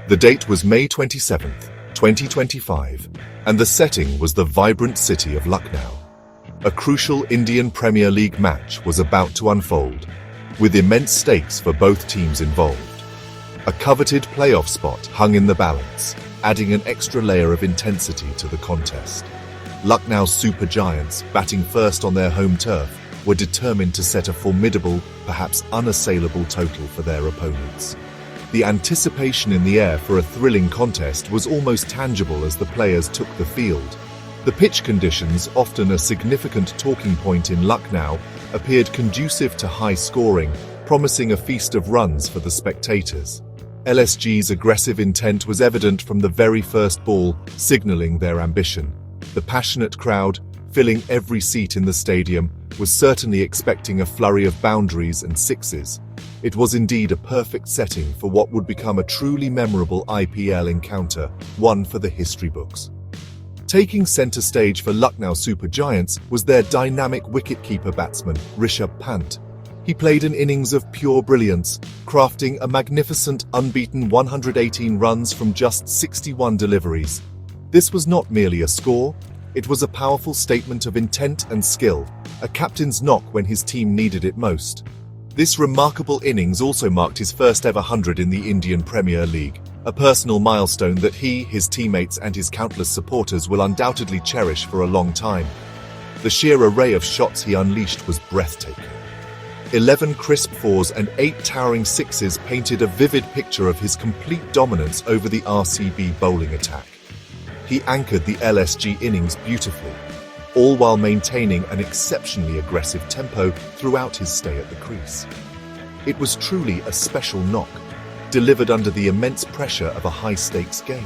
The date was May 27, 2025, and the setting was the vibrant city of Lucknow. A crucial Indian Premier League match was about to unfold, with immense stakes for both teams involved. A coveted playoff spot hung in the balance, adding an extra layer of intensity to the contest. Lucknow's Super Giants, batting first on their home turf, were determined to set a formidable, perhaps unassailable total for their opponents. The anticipation in the air for a thrilling contest was almost tangible as the players took the field. The pitch conditions, often a significant talking point in Lucknow, appeared conducive to high scoring, promising a feast of runs for the spectators. LSG's aggressive intent was evident from the very first ball, signaling their ambition. The passionate crowd, filling every seat in the stadium, was certainly expecting a flurry of boundaries and sixes. It was indeed a perfect setting for what would become a truly memorable IPL encounter, one for the history books. Taking centre stage for Lucknow Super Giants was their dynamic wicketkeeper batsman, Rishabh Pant. He played an innings of pure brilliance, crafting a magnificent unbeaten 118 runs from just 61 deliveries. This was not merely a score, it was a powerful statement of intent and skill, a captain's knock when his team needed it most. This remarkable innings also marked his first ever 100 in the Indian Premier League, a personal milestone that he, his teammates and his countless supporters will undoubtedly cherish for a long time. The sheer array of shots he unleashed was breathtaking. 11 crisp fours and 8 towering sixes painted a vivid picture of his complete dominance over the RCB bowling attack. He anchored the LSG innings beautifully, all while maintaining an exceptionally aggressive tempo throughout his stay at the crease. It was truly a special knock, delivered under the immense pressure of a high-stakes game.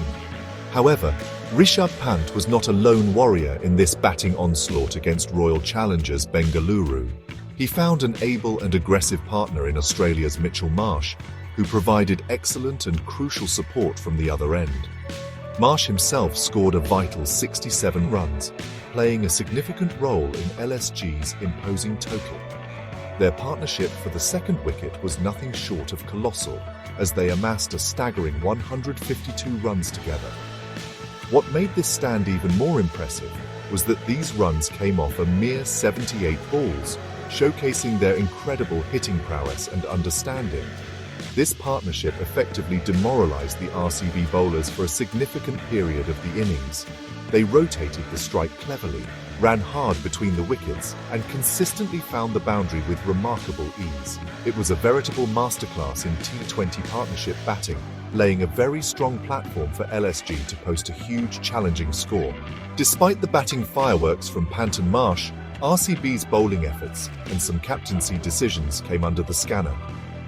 However, Rishabh Pant was not a lone warrior in this batting onslaught against Royal Challengers Bengaluru. He found an able and aggressive partner in Australia's Mitchell Marsh, who provided excellent and crucial support from the other end. Marsh himself scored a vital 67 runs, playing a significant role in LSG's imposing total. Their partnership for the second wicket was nothing short of colossal, as they amassed a staggering 152 runs together. What made this stand even more impressive was that these runs came off a mere 78 balls, showcasing their incredible hitting prowess and understanding. This partnership effectively demoralized the RCB bowlers for a significant period of the innings. They rotated the strike cleverly, ran hard between the wickets, and consistently found the boundary with remarkable ease. It was a veritable masterclass in T20 partnership batting, laying a very strong platform for LSG to post a huge, challenging score. Despite the batting fireworks from Pant and Marsh, RCB's bowling efforts and some captaincy decisions came under the scanner.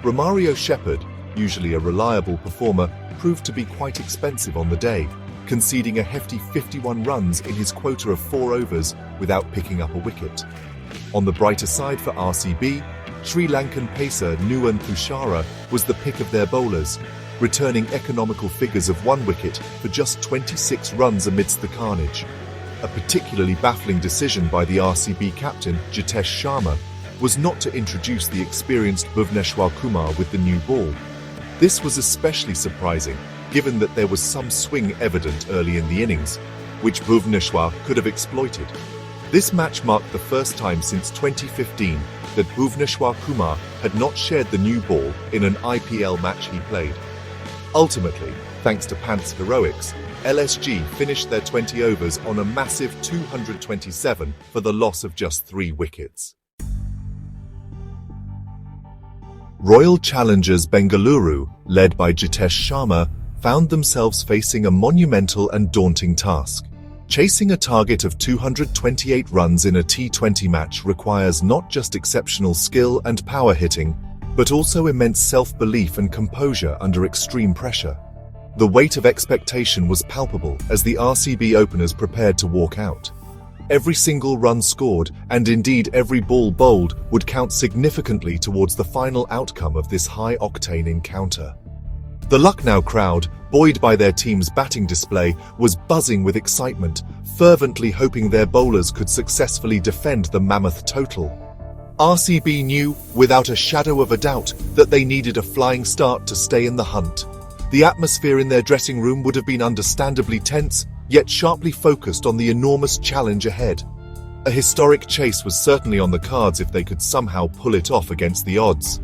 Romario Shepherd, usually a reliable performer, proved to be quite expensive on the day, conceding a hefty 51 runs in his quota of 4 overs without picking up a wicket. On the brighter side for RCB, Sri Lankan pacer Nuwan Thushara was the pick of their bowlers, returning economical figures of 1 wicket for just 26 runs amidst the carnage. A particularly baffling decision by the RCB captain, Jitesh Sharma, was not to introduce the experienced Bhuvneshwar Kumar with the new ball. This was especially surprising, given that there was some swing evident early in the innings, which Bhuvneshwar could have exploited. This match marked the first time since 2015 that Bhuvneshwar Kumar had not shared the new ball in an IPL match he played. Ultimately, thanks to Pant's heroics, LSG finished their 20 overs on a massive 227 for the loss of just 3 wickets. Royal Challengers Bengaluru, led by Jitesh Sharma, found themselves facing a monumental and daunting task. Chasing a target of 228 runs in a T20 match requires not just exceptional skill and power hitting, but also immense self-belief and composure under extreme pressure. The weight of expectation was palpable as the RCB openers prepared to walk out. Every single run scored, and indeed every ball bowled, would count significantly towards the final outcome of this high-octane encounter. The Lucknow crowd, buoyed by their team's batting display, was buzzing with excitement, fervently hoping their bowlers could successfully defend the mammoth total. RCB knew, without a shadow of a doubt, that they needed a flying start to stay in the hunt. The atmosphere in their dressing room would have been understandably tense, yet sharply focused on the enormous challenge ahead. A historic chase was certainly on the cards if they could somehow pull it off against the odds.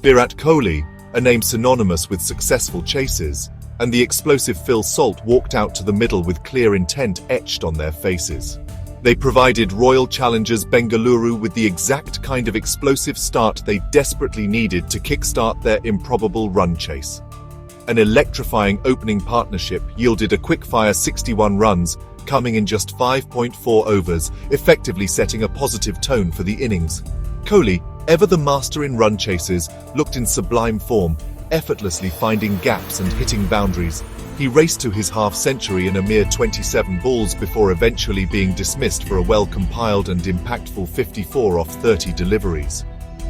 Virat Kohli, a name synonymous with successful chases, and the explosive Phil Salt walked out to the middle with clear intent etched on their faces. They provided Royal Challengers Bengaluru with the exact kind of explosive start they desperately needed to kickstart their improbable run chase. An electrifying opening partnership yielded a quick-fire 61 runs, coming in just 5.4 overs, effectively setting a positive tone for the innings. Kohli, ever the master in run chases, looked in sublime form, effortlessly finding gaps and hitting boundaries. He raced to his half-century in a mere 27 balls before eventually being dismissed for a well-compiled and impactful 54 off 30 deliveries.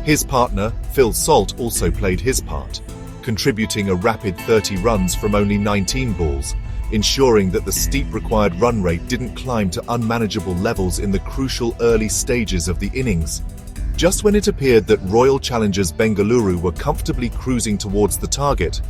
His partner, Phil Salt, also played his part, contributing a rapid 30 runs from only 19 balls, ensuring that the steep required run rate didn't climb to unmanageable levels in the crucial early stages of the innings. Just when it appeared that Royal Challengers Bengaluru were comfortably cruising towards the target,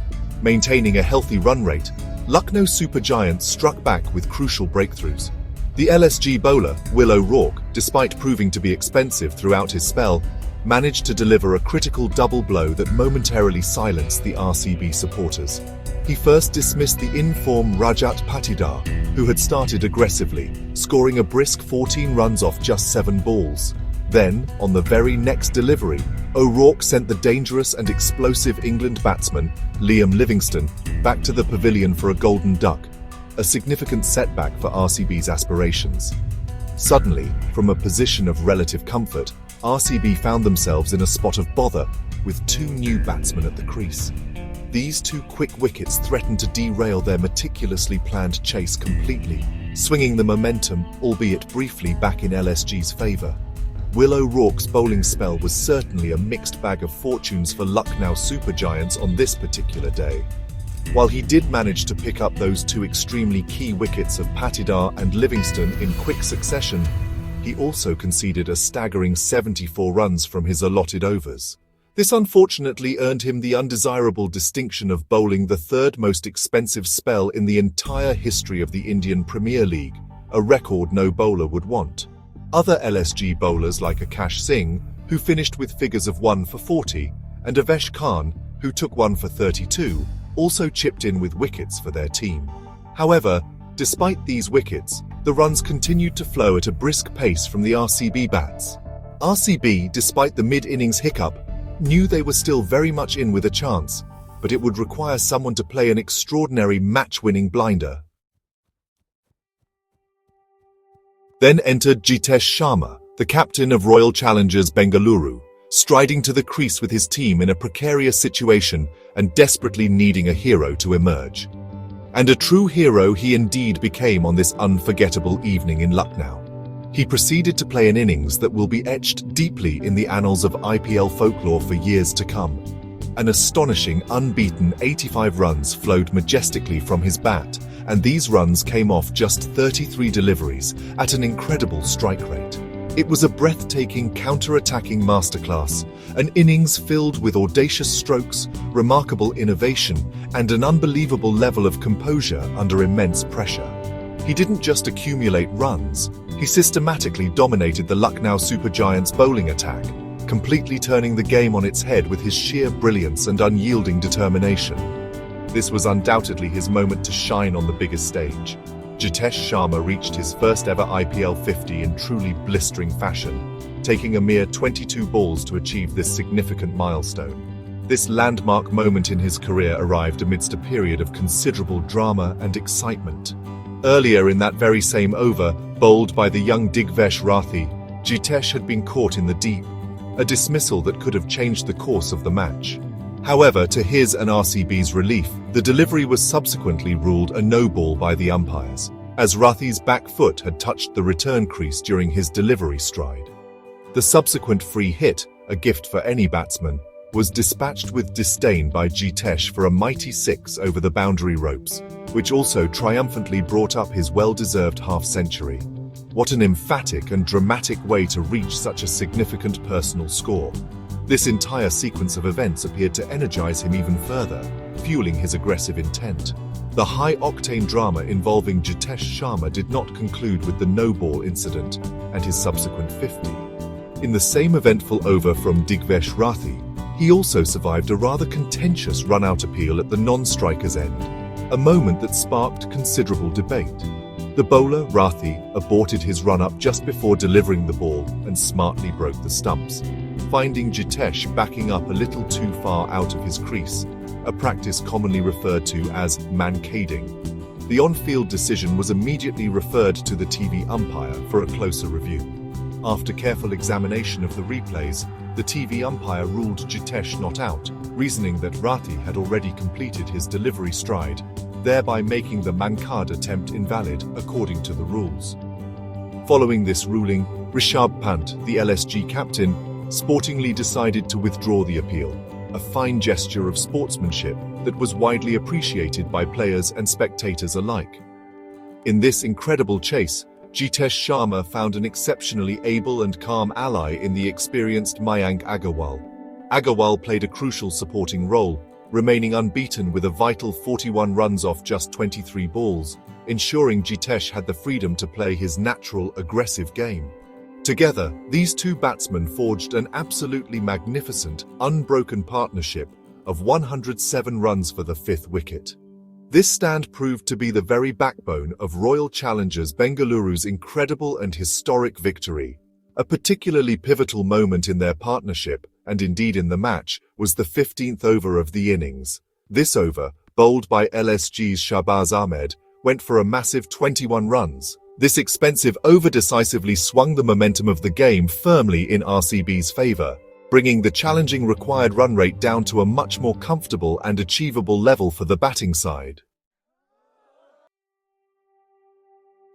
maintaining a healthy run rate, Lucknow supergiants struck back with crucial breakthroughs. The LSG bowler, Will O'Rourke, despite proving to be expensive throughout his spell, managed to deliver a critical double blow that momentarily silenced the RCB supporters. He first dismissed the in-form Rajat Patidar, who had started aggressively, scoring a brisk 14 runs off just 7 balls. Then, on the very next delivery, O'Rourke sent the dangerous and explosive England batsman, Liam Livingstone, back to the pavilion for a golden duck, a significant setback for RCB's aspirations. Suddenly, from a position of relative comfort, RCB found themselves in a spot of bother, with 2 new batsmen at the crease. These 2 quick wickets threatened to derail their meticulously planned chase completely, swinging the momentum, albeit briefly, back in LSG's favour. Will O'Rourke's bowling spell was certainly a mixed bag of fortunes for Lucknow supergiants on this particular day. While he did manage to pick up those 2 extremely key wickets of Patidar and Livingstone in quick succession, he also conceded a staggering 74 runs from his allotted overs. This unfortunately earned him the undesirable distinction of bowling the 3rd most expensive spell in the entire history of the Indian Premier League, a record no bowler would want. Other LSG bowlers like Akash Singh, who finished with figures of 1 for 40, and Avesh Khan, who took 1 for 32, also chipped in with wickets for their team. However, despite these wickets, the runs continued to flow at a brisk pace from the RCB bats. RCB, despite the mid-innings hiccup, knew they were still very much in with a chance, but it would require someone to play an extraordinary match-winning blinder. Then entered Jitesh Sharma, the captain of Royal Challengers Bengaluru, striding to the crease with his team in a precarious situation and desperately needing a hero to emerge. And a true hero he indeed became on this unforgettable evening in Lucknow. He proceeded to play an innings that will be etched deeply in the annals of IPL folklore for years to come. An astonishing, unbeaten 85 runs flowed majestically from his bat, and these runs came off just 33 deliveries at an incredible strike rate. It was a breathtaking counter-attacking masterclass, an innings filled with audacious strokes, remarkable innovation, and an unbelievable level of composure under immense pressure. He didn't just accumulate runs, he systematically dominated the Lucknow supergiants' bowling attack, completely turning the game on its head with his sheer brilliance and unyielding determination. This was undoubtedly his moment to shine on the biggest stage. Jitesh Sharma reached his first ever IPL 50 in truly blistering fashion, taking a mere 22 balls to achieve this significant milestone. This landmark moment in his career arrived amidst a period of considerable drama and excitement. Earlier in that very same over, bowled by the young Digvesh Rathi, Jitesh had been caught in the deep, a dismissal that could have changed the course of the match. However, to his and RCB's relief, the delivery was subsequently ruled a no-ball by the umpires, as Rathi's back foot had touched the return crease during his delivery stride. The subsequent free hit, a gift for any batsman, was dispatched with disdain by Jitesh for a mighty 6 over the boundary ropes, which also triumphantly brought up his well-deserved half-century. What an emphatic and dramatic way to reach such a significant personal score. This entire sequence of events appeared to energize him even further, fueling his aggressive intent. The high-octane drama involving Jitesh Sharma did not conclude with the no-ball incident and his subsequent 50. In the same eventful over from Jitesh Rathi, he also survived a rather contentious run-out appeal at the non-striker's end, a moment that sparked considerable debate. The bowler, Rathi, aborted his run-up just before delivering the ball and smartly broke the stumps, finding Jitesh backing up a little too far out of his crease, a practice commonly referred to as mankading. The on-field decision was immediately referred to the TV umpire for a closer review. After careful examination of the replays, the TV umpire ruled Jitesh not out, reasoning that Rathi had already completed his delivery stride, thereby making the mankad attempt invalid according to the rules. Following this ruling, Rishabh Pant, the LSG captain, sportingly decided to withdraw the appeal, a fine gesture of sportsmanship that was widely appreciated by players and spectators alike. In this incredible chase, Jitesh Sharma found an exceptionally able and calm ally in the experienced Mayank Agarwal. Agarwal played a crucial supporting role, remaining unbeaten with a vital 41 runs off just 23 balls, ensuring Jitesh had the freedom to play his natural, aggressive game. Together, these two batsmen forged an absolutely magnificent, unbroken partnership of 107 runs for the fifth wicket. This stand proved to be the very backbone of Royal Challengers Bengaluru's incredible and historic victory. A particularly pivotal moment in their partnership, and indeed in the match, was the 15th over of the innings. This over, bowled by LSG's Shahbaz Ahmed, went for a massive 21 runs. This expensive over decisively swung the momentum of the game firmly in RCB's favour, bringing the challenging required run rate down to a much more comfortable and achievable level for the batting side.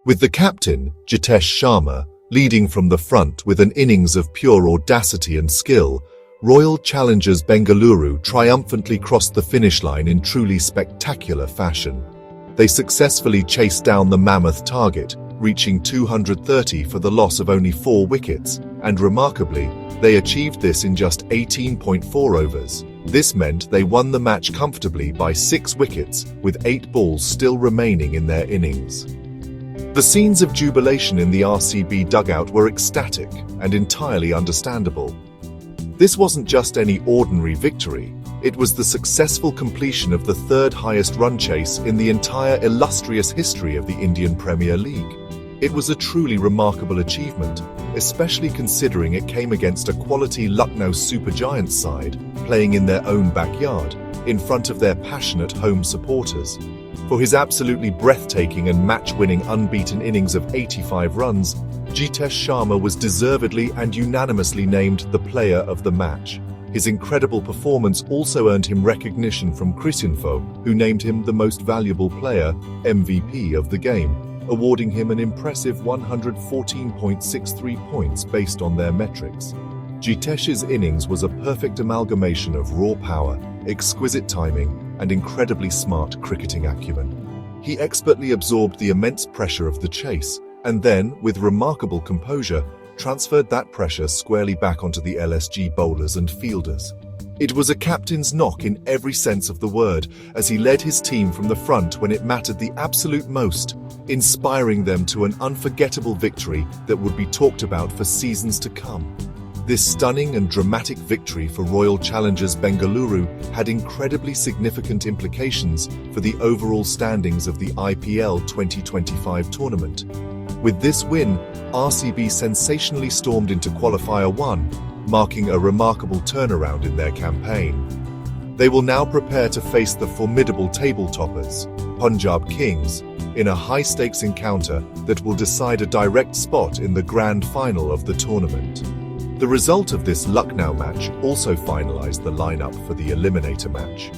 With the captain, Jitesh Sharma, leading from the front with an innings of pure audacity and skill, Royal Challengers Bengaluru triumphantly crossed the finish line in truly spectacular fashion. They successfully chased down the mammoth target, reaching 230 for the loss of only 4 wickets, and remarkably, they achieved this in just 18.4 overs. This meant they won the match comfortably by 6 wickets, with 8 balls still remaining in their innings. The scenes of jubilation in the RCB dugout were ecstatic and entirely understandable. This wasn't just any ordinary victory, it was the successful completion of the third highest run chase in the entire illustrious history of the Indian Premier League. It was a truly remarkable achievement, especially considering it came against a quality Lucknow Super Giants side, playing in their own backyard, in front of their passionate home supporters. For his absolutely breathtaking and match-winning unbeaten innings of 85 runs, Jitesh Sharma was deservedly and unanimously named the player of the match. His incredible performance also earned him recognition from Cricinfo, who named him the most valuable player, MVP of the game, awarding him an impressive 114.63 points based on their metrics. Jitesh's innings was a perfect amalgamation of raw power, exquisite timing, and incredibly smart cricketing acumen. He expertly absorbed the immense pressure of the chase, and then, with remarkable composure, transferred that pressure squarely back onto the LSG bowlers and fielders. It was a captain's knock in every sense of the word, as he led his team from the front when it mattered the absolute most, inspiring them to an unforgettable victory that would be talked about for seasons to come. This stunning and dramatic victory for Royal Challengers Bengaluru had incredibly significant implications for the overall standings of the IPL 2025 tournament. With this win, RCB sensationally stormed into Qualifier 1, marking a remarkable turnaround in their campaign. They will now prepare to face the formidable table toppers, Punjab Kings, in a high-stakes encounter that will decide a direct spot in the grand final of the tournament. The result of this Lucknow match also finalized the lineup for the eliminator match.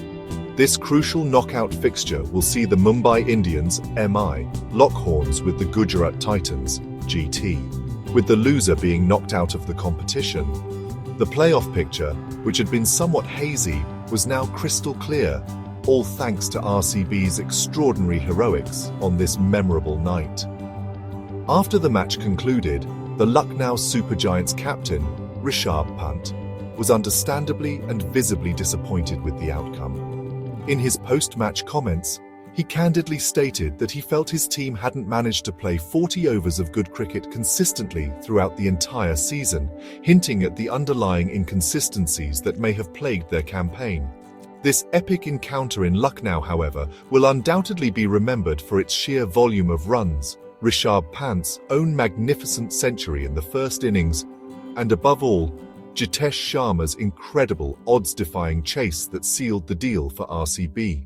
This crucial knockout fixture will see the Mumbai Indians, MI, lock horns with the Gujarat Titans, GT, with the loser being knocked out of the competition. The playoff picture, which had been somewhat hazy, was now crystal clear, all thanks to RCB's extraordinary heroics on this memorable night. After the match concluded, the Lucknow Super Giants captain, Rishabh Pant, was understandably and visibly disappointed with the outcome. In his post-match comments, he candidly stated that he felt his team hadn't managed to play 40 overs of good cricket consistently throughout the entire season, hinting at the underlying inconsistencies that may have plagued their campaign. This epic encounter in Lucknow, however, will undoubtedly be remembered for its sheer volume of runs, Rishabh Pant's own magnificent century in the first innings, and above all, Jitesh Sharma's incredible odds-defying chase that sealed the deal for RCB.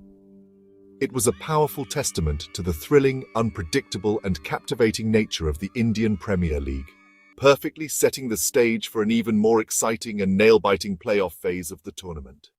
It was a powerful testament to the thrilling, unpredictable and captivating nature of the Indian Premier League, perfectly setting the stage for an even more exciting and nail-biting playoff phase of the tournament.